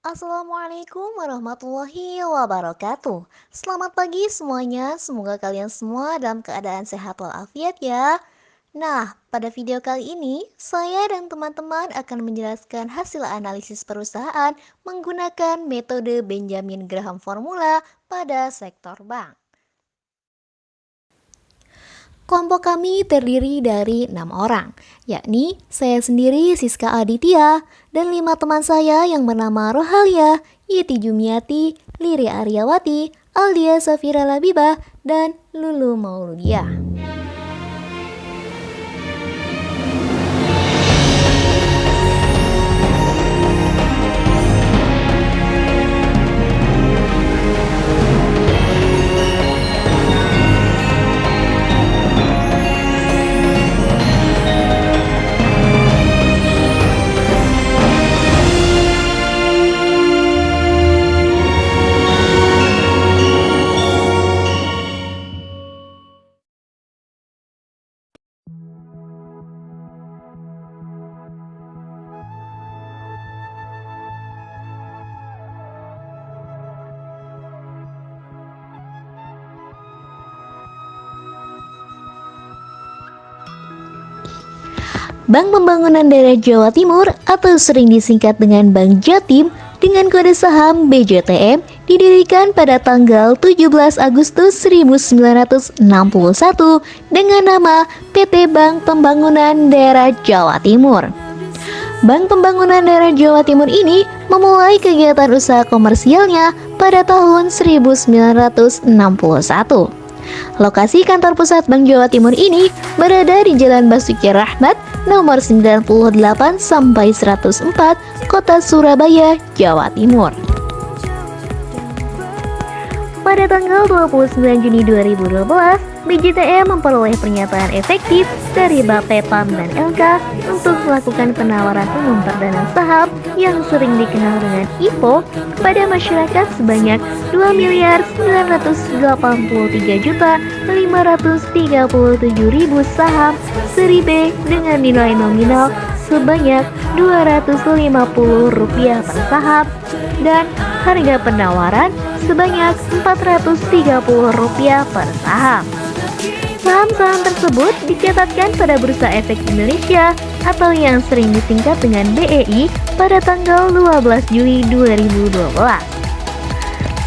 Assalamualaikum warahmatullahi wabarakatuh. Selamat pagi semuanya, semoga kalian semua dalam keadaan sehat walafiat ya. Nah, pada video kali ini, saya dan teman-teman akan menjelaskan hasil analisis perusahaan menggunakan metode Benjamin Graham Formula pada sektor bank. Kelompok kami terdiri dari 6 orang, yakni saya sendiri Siska Aditya dan 5 teman saya yang bernama Rohalia, Yeti Jumiati, Liri Aryawati, Aldia Safira Labibah, dan Lulu Mauludia. Bank Pembangunan Daerah Jawa Timur atau sering disingkat dengan Bank Jatim dengan kode saham BJTM didirikan pada tanggal 17 Agustus 1961 dengan nama PT Bank Pembangunan Daerah Jawa Timur. Bank Pembangunan Daerah Jawa Timur ini memulai kegiatan usaha komersialnya pada tahun 1961. Lokasi kantor pusat Bank Jawa Timur ini berada di Jalan Basuki Rahmat nomor 98 sampai 104, Kota Surabaya, Jawa Timur. Pada tanggal 29 Juni 2012, BJTM memperoleh pernyataan efektif dari Bapepam dan LK untuk melakukan penawaran umum perdana saham yang sering dikenal dengan IPO kepada masyarakat sebanyak 2.983.537.000 saham seri B dengan nilai nominal sebanyak Rp250 per saham dan harga penawaran sebanyak Rp430 per saham. Saham-saham tersebut dicatatkan pada Bursa Efek Indonesia atau yang sering disingkat dengan BEI pada tanggal 12 Juli 2012.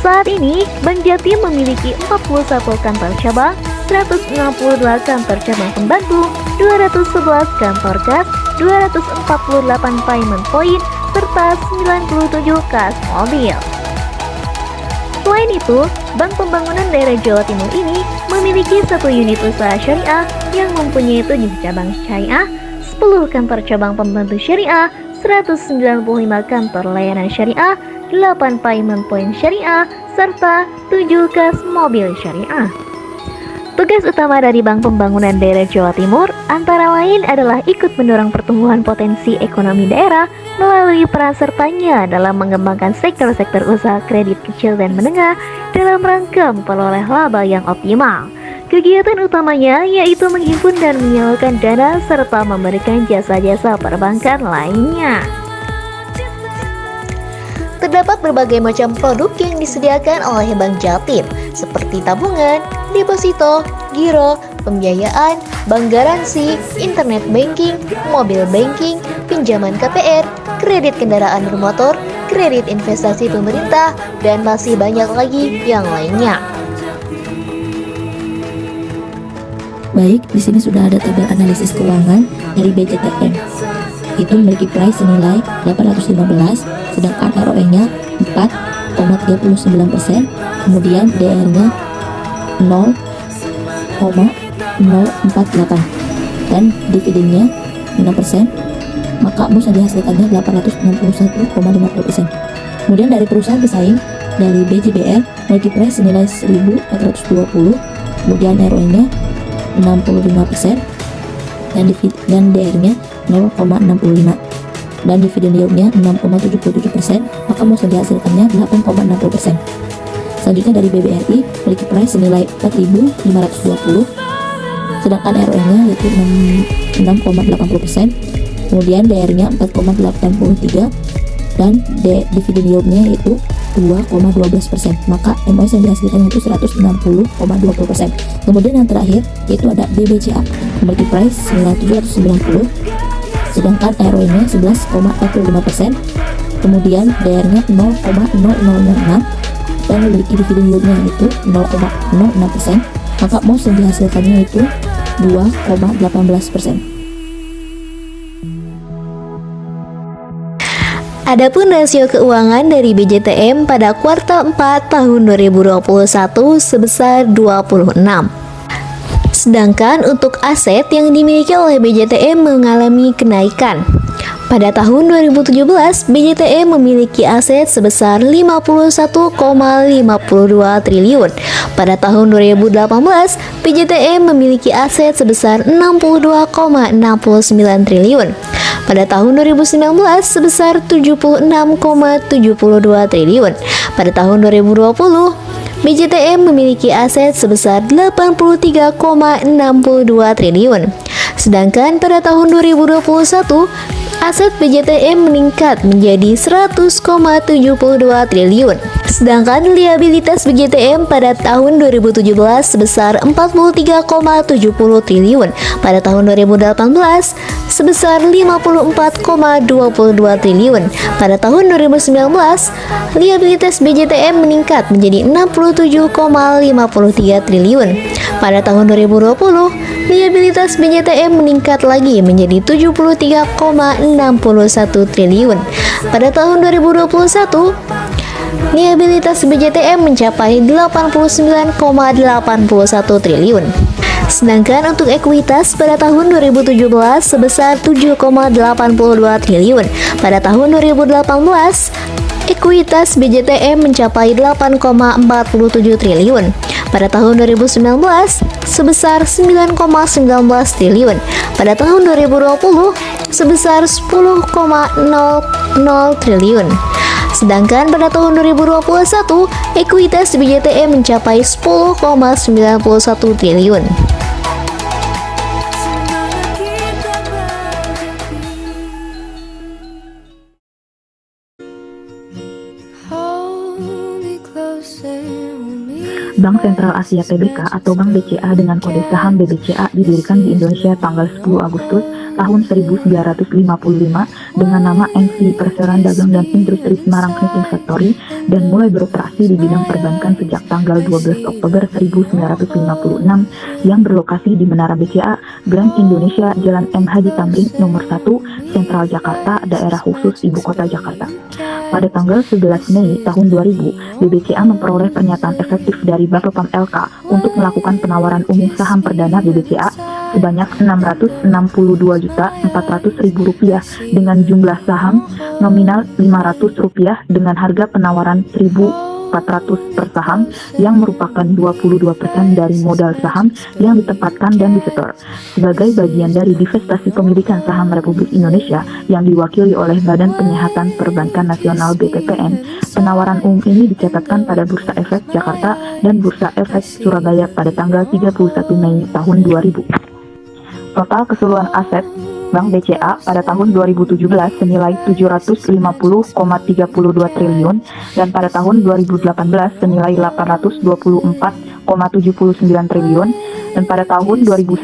Saat ini, Bank Jatim memiliki 41 kantor cabang, 162 kantor cabang pembantu, 211 kantor kas, 248 payment point, serta 97 kas mobil. Selain itu, Bank Pembangunan Daerah Jawa Timur ini memiliki 1 unit usaha syariah yang mempunyai 7 cabang syariah, 10 kantor cabang pembantu syariah, 195 kantor layanan syariah, 8 payment point syariah, serta 7 kas mobil syariah. Tugas utama dari Bank Pembangunan Daerah Jawa Timur antara lain adalah ikut mendorong pertumbuhan potensi ekonomi daerah melalui peran sertanya dalam mengembangkan sektor-sektor usaha kredit kecil dan menengah dalam rangka memperoleh laba yang optimal. Kegiatan utamanya yaitu menghimpun dan menyalurkan dana serta memberikan jasa-jasa perbankan lainnya. Terdapat berbagai macam produk yang disediakan oleh Bank Jatim, seperti tabungan, deposito, giro, pembiayaan, bank garansi, internet banking, mobil banking, pinjaman KPR, kredit kendaraan bermotor, kredit investasi pemerintah, dan masih banyak lagi yang lainnya. Baik, di sini sudah ada tabel analisis keuangan dari BJTM. Itu memiliki price senilai 815, sedangkan ROE-nya 4,39%, kemudian DR-nya 0,048 dan dividennya 6%, maka MUS yang dihasilkannya 861,50%. Kemudian dari perusahaan pesaing dari BJBR memiliki price senilai 1.420, kemudian ROE-nya 65% dan DR-nya 0,65 dan dividen yield-nya 6,77%, maka MUS yang dihasilkannya 8,60%. Selanjutnya dari BBRI memiliki price senilai 4.520, sedangkan ROE-nya yaitu 6,80%, kemudian DR-nya 4,83 dan dividend yieldnya itu 2,12%, maka MOS yang dihasilkan itu 160,20%. Kemudian yang terakhir yaitu ada BBCA, memiliki price senilai 790, sedangkan ROE-nya 11,45%, kemudian DR-nya 0,0006 dan memiliki dividen yield-nya itu 0,06%, maka MOS yang dihasilkannya itu 2,18%. Adapun rasio keuangan dari BJTM pada kuartal 4 tahun 2021 sebesar 26. Sedangkan untuk aset yang dimiliki oleh BJTM mengalami kenaikan. Pada tahun 2017, BJTM memiliki aset sebesar 51,52 triliun. Pada tahun 2018, BJTM memiliki aset sebesar 62,69 triliun. Pada tahun 2019 sebesar 76,72 triliun. Pada tahun 2020, BJTM memiliki aset sebesar 83,62 triliun. Sedangkan pada tahun 2021, aset BJTM meningkat menjadi 100,72 triliun. Sedangkan liabilitas BJTM pada tahun 2017 sebesar 43,70 triliun. Pada tahun 2018 sebesar 54,22 triliun. Pada tahun 2019, liabilitas BJTM meningkat menjadi 67,53 triliun. Pada tahun 2020, liabilitas BJTM meningkat lagi menjadi 73,61 triliun. Pada tahun 2021, liabilitas BJTM mencapai 89,81 triliun. Sedangkan untuk ekuitas pada tahun 2017 sebesar 7,82 triliun. Pada tahun 2018, ekuitas BJTM mencapai 8,47 triliun. Pada tahun 2019 sebesar 9,19 triliun. Pada tahun 2020 sebesar 10,00 triliun. Sedangkan pada tahun 2021, ekuitas BJTM mencapai 10,91 triliun. Bank Sentral Asia Tbk atau Bank BCA dengan kode saham BBCA didirikan di Indonesia tanggal 10 Agustus tahun 1955 dengan nama NC Perseroan Dagang dan Industri Semarang Knitting Factory dan mulai beroperasi di bidang perbankan sejak tanggal 12 Oktober 1956 yang berlokasi di Menara BCA, Grand Indonesia, Jalan M. Haji Tamrin nomor 1, Sentral Jakarta, daerah khusus Ibu Kota Jakarta. Pada tanggal 11 Mei tahun 2000, BBCA memperoleh pernyataan efektif dari Bapepam LK untuk melakukan penawaran umum saham perdana BBCA sebanyak Rp606.400.000 dengan jumlah saham nominal Rp500 dengan harga penawaran Rp1.400 per saham yang merupakan 22% dari modal saham yang ditempatkan dan disetor. Sebagai bagian dari divestasi pemilikan saham Republik Indonesia yang diwakili oleh Badan Penyihatan Perbankan Nasional BPPN, penawaran umum ini dicatatkan pada Bursa Efek Jakarta dan Bursa Efek Surabaya pada tanggal 31 Mei tahun 2000. Total keseluruhan aset Bank BCA pada tahun 2017 senilai 750,32 triliun dan pada tahun 2018 senilai 824,79 triliun dan pada tahun 2019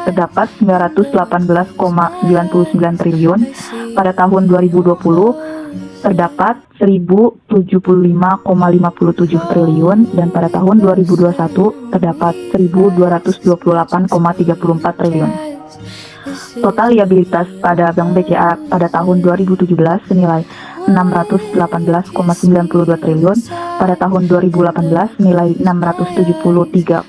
terdapat 918,99 triliun. Pada tahun 2020 terdapat 1075,57 triliun dan pada tahun 2021 terdapat 1228,34 triliun. Total liabilitas pada Bank BCA pada tahun 2017 senilai 618,92 triliun, pada tahun 2018 nilai 673,03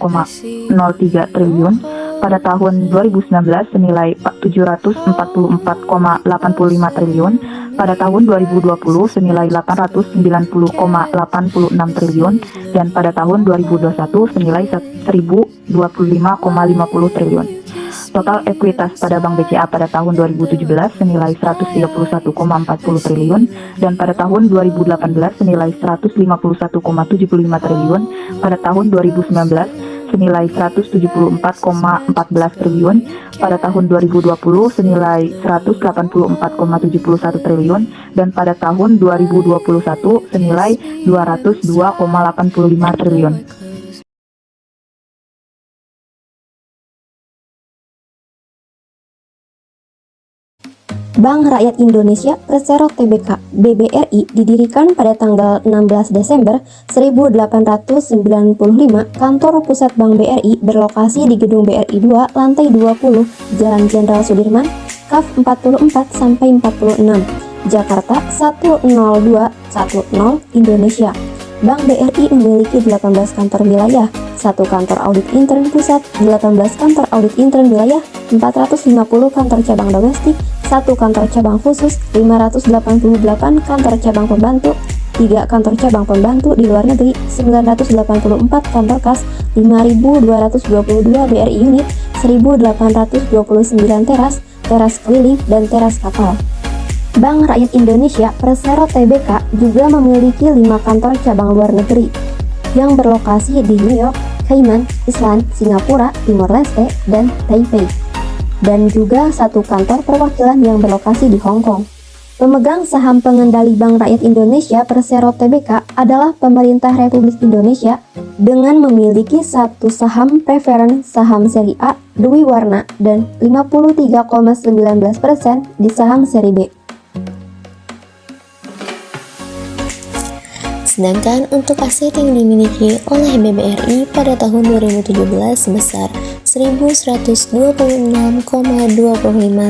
triliun, pada tahun 2019 senilai 744,85 triliun, pada tahun 2020 senilai 890,86 triliun, dan pada tahun 2021 senilai 1025,50 triliun. Total ekuitas pada Bank BCA pada tahun 2017 senilai 131,40 triliun dan pada tahun 2018 senilai 151,75 triliun, pada tahun 2019 senilai 174,14 triliun, pada tahun 2020 senilai 184,71 triliun, dan pada tahun 2021 senilai 202,85 triliun. Bank Rakyat Indonesia Persero Tbk (BBRI) didirikan pada tanggal 16 Desember 1895. Kantor pusat Bank BRI berlokasi di Gedung BRI 2, lantai 20, Jalan Jenderal Sudirman, Kaf 44-46, Jakarta 10210, Indonesia. Bank BRI memiliki 18 kantor wilayah, 1 kantor audit intern pusat, 18 kantor audit intern wilayah, 450 kantor cabang domestik, 1 kantor cabang khusus, 588 kantor cabang pembantu, 3 kantor cabang pembantu di luar negeri, 984 kantor kas, 5.222 BRI unit, 1.829 teras, teras keliling, dan teras kapal. Bank Rakyat Indonesia Persero Tbk juga memiliki 5 kantor cabang luar negeri yang berlokasi di New York, Cayman, Island, Singapura, Timor Leste, dan Taipei, dan juga 1 kantor perwakilan yang berlokasi di Hong Kong. Pemegang saham pengendali Bank Rakyat Indonesia Persero Tbk adalah Pemerintah Republik Indonesia dengan memiliki 1 saham preferen saham seri A Dwi Warna dan 53,19% di saham seri B. Sedangkan untuk aset yang dimiliki oleh BBRI pada tahun 2017 sebesar 1.126,25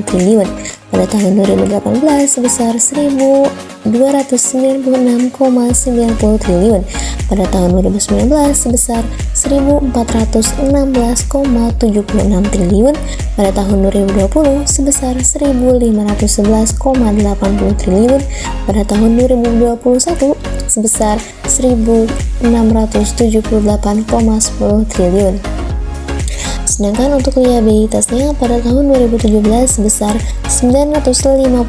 triliun, pada tahun 2018 sebesar 1.296,90 triliun, pada tahun 2019 sebesar 1.416,76 triliun, pada tahun 2020 sebesar 1.511,80 triliun, pada tahun 2021 sebesar 1.678,10 triliun. Sedangkan untuk liabilitasnya pada tahun 2017 sebesar 958,90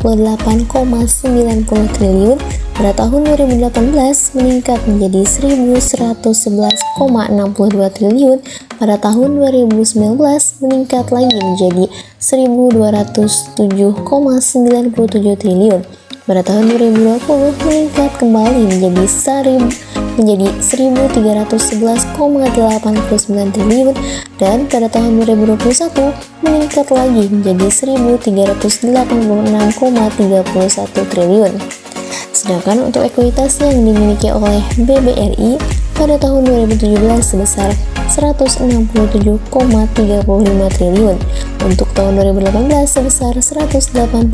triliun, pada tahun 2018 meningkat menjadi 1.111,62 triliun, pada tahun 2019 meningkat lagi menjadi 1.207,97 triliun. Pada tahun 2020 meningkat kembali menjadi 1.311,89 triliun, dan pada tahun 2021 meningkat lagi menjadi 1.386,31 triliun. Sedangkan untuk ekuitas yang dimiliki oleh BBRI pada tahun 2017 sebesar 167,35 triliun, untuk tahun 2018 sebesar 185,28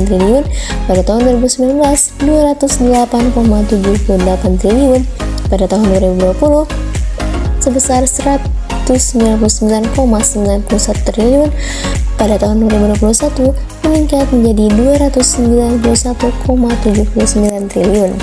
triliun, pada tahun 2019 208,78 triliun, pada tahun 2020 sebesar 199,91 triliun, pada tahun 2021 meningkat menjadi 291,79 triliun.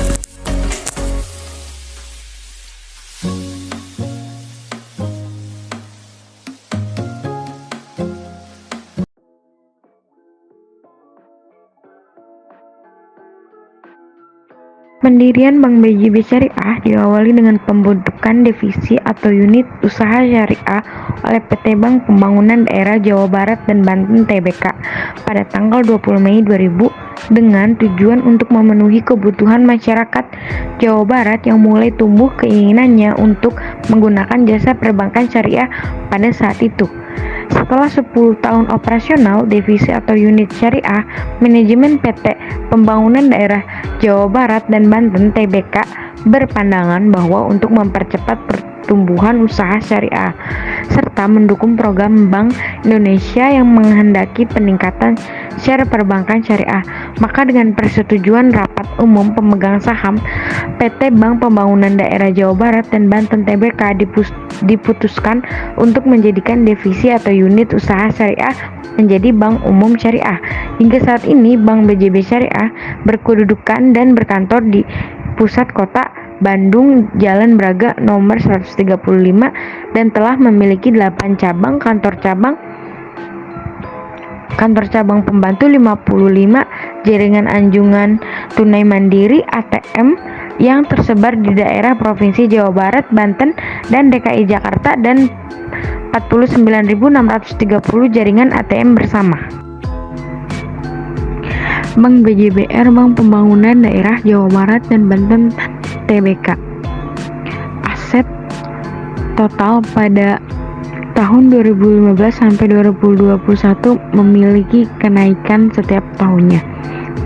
Pendirian Bank BJB Syariah diawali dengan pembentukan divisi atau unit usaha syariah oleh PT Bank Pembangunan Daerah Jawa Barat dan Banten Tbk pada tanggal 20 Mei 2000 dengan tujuan untuk memenuhi kebutuhan masyarakat Jawa Barat yang mulai tumbuh keinginannya untuk menggunakan jasa perbankan syariah pada saat itu. Setelah 10 tahun operasional, divisi atau unit syariah, manajemen PT Pembangunan Daerah Jawa Barat dan Banten Tbk berpandangan bahwa untuk mempercepat pertumbuhan usaha syariah serta mendukung program Bank Indonesia yang menghendaki peningkatan share perbankan syariah, maka dengan persetujuan rapat umum pemegang saham PT Bank Pembangunan Daerah Jawa Barat dan Banten Tbk diputuskan untuk menjadikan divisi atau unit usaha syariah menjadi Bank Umum Syariah. Hingga saat ini Bank BJB Syariah berkedudukan dan berkantor di pusat kota Bandung, Jalan Braga nomor 135, dan telah memiliki 8 cabang, kantor cabang pembantu 55, jaringan anjungan tunai mandiri ATM yang tersebar di daerah Provinsi Jawa Barat, Banten, dan DKI Jakarta, dan 49.630 jaringan ATM bersama. Bank BJBR, Bank Pembangunan Daerah Jawa Barat dan Banten TBK. Aset total pada tahun 2015 sampai 2021 memiliki kenaikan setiap tahunnya.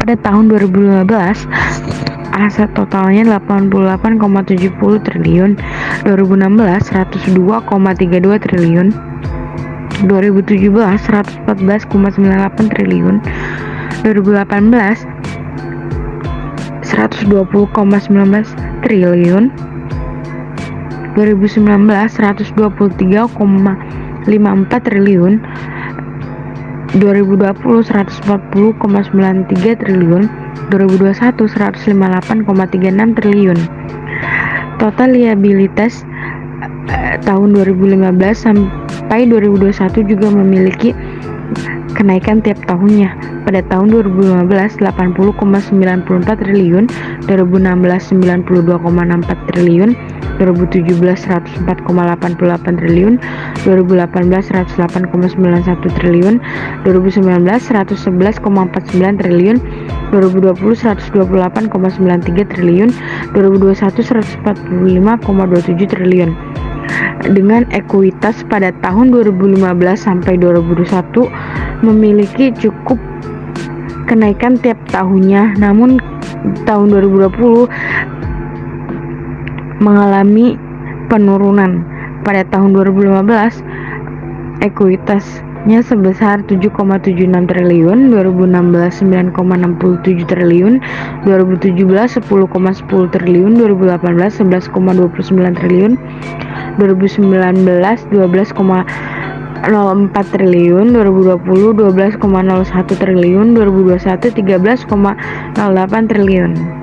Pada tahun 2015, aset totalnya 88,70 triliun, 2016 102,32 triliun, 2017 114,98 triliun, 2018 120,19 triliun, 2019 123,54 triliun, 2020 140,93 triliun, 2021 158,36 triliun. Total liabilitas tahun 2015 sampai 2021 juga memiliki kenaikan tiap tahunnya. Pada tahun 2015 80,94 triliun, 2016 92,64 triliun, 2017 104,88 triliun, 2018 108,91 triliun, 2019 111,49 triliun, 2020 128,93 triliun, 2021 145,27 triliun. Dengan ekuitas pada tahun 2015 sampai 2021 memiliki cukup kenaikan tiap tahunnya, namun tahun 2020 mengalami penurunan. Pada tahun 2015 ekuitasnya sebesar 7,76 triliun, 2016 9,67 triliun, 2017 10,10 triliun, 2018 11,29 triliun, 2019 12,04 triliun, 2020 12,01 triliun, 2021 13,08 triliun.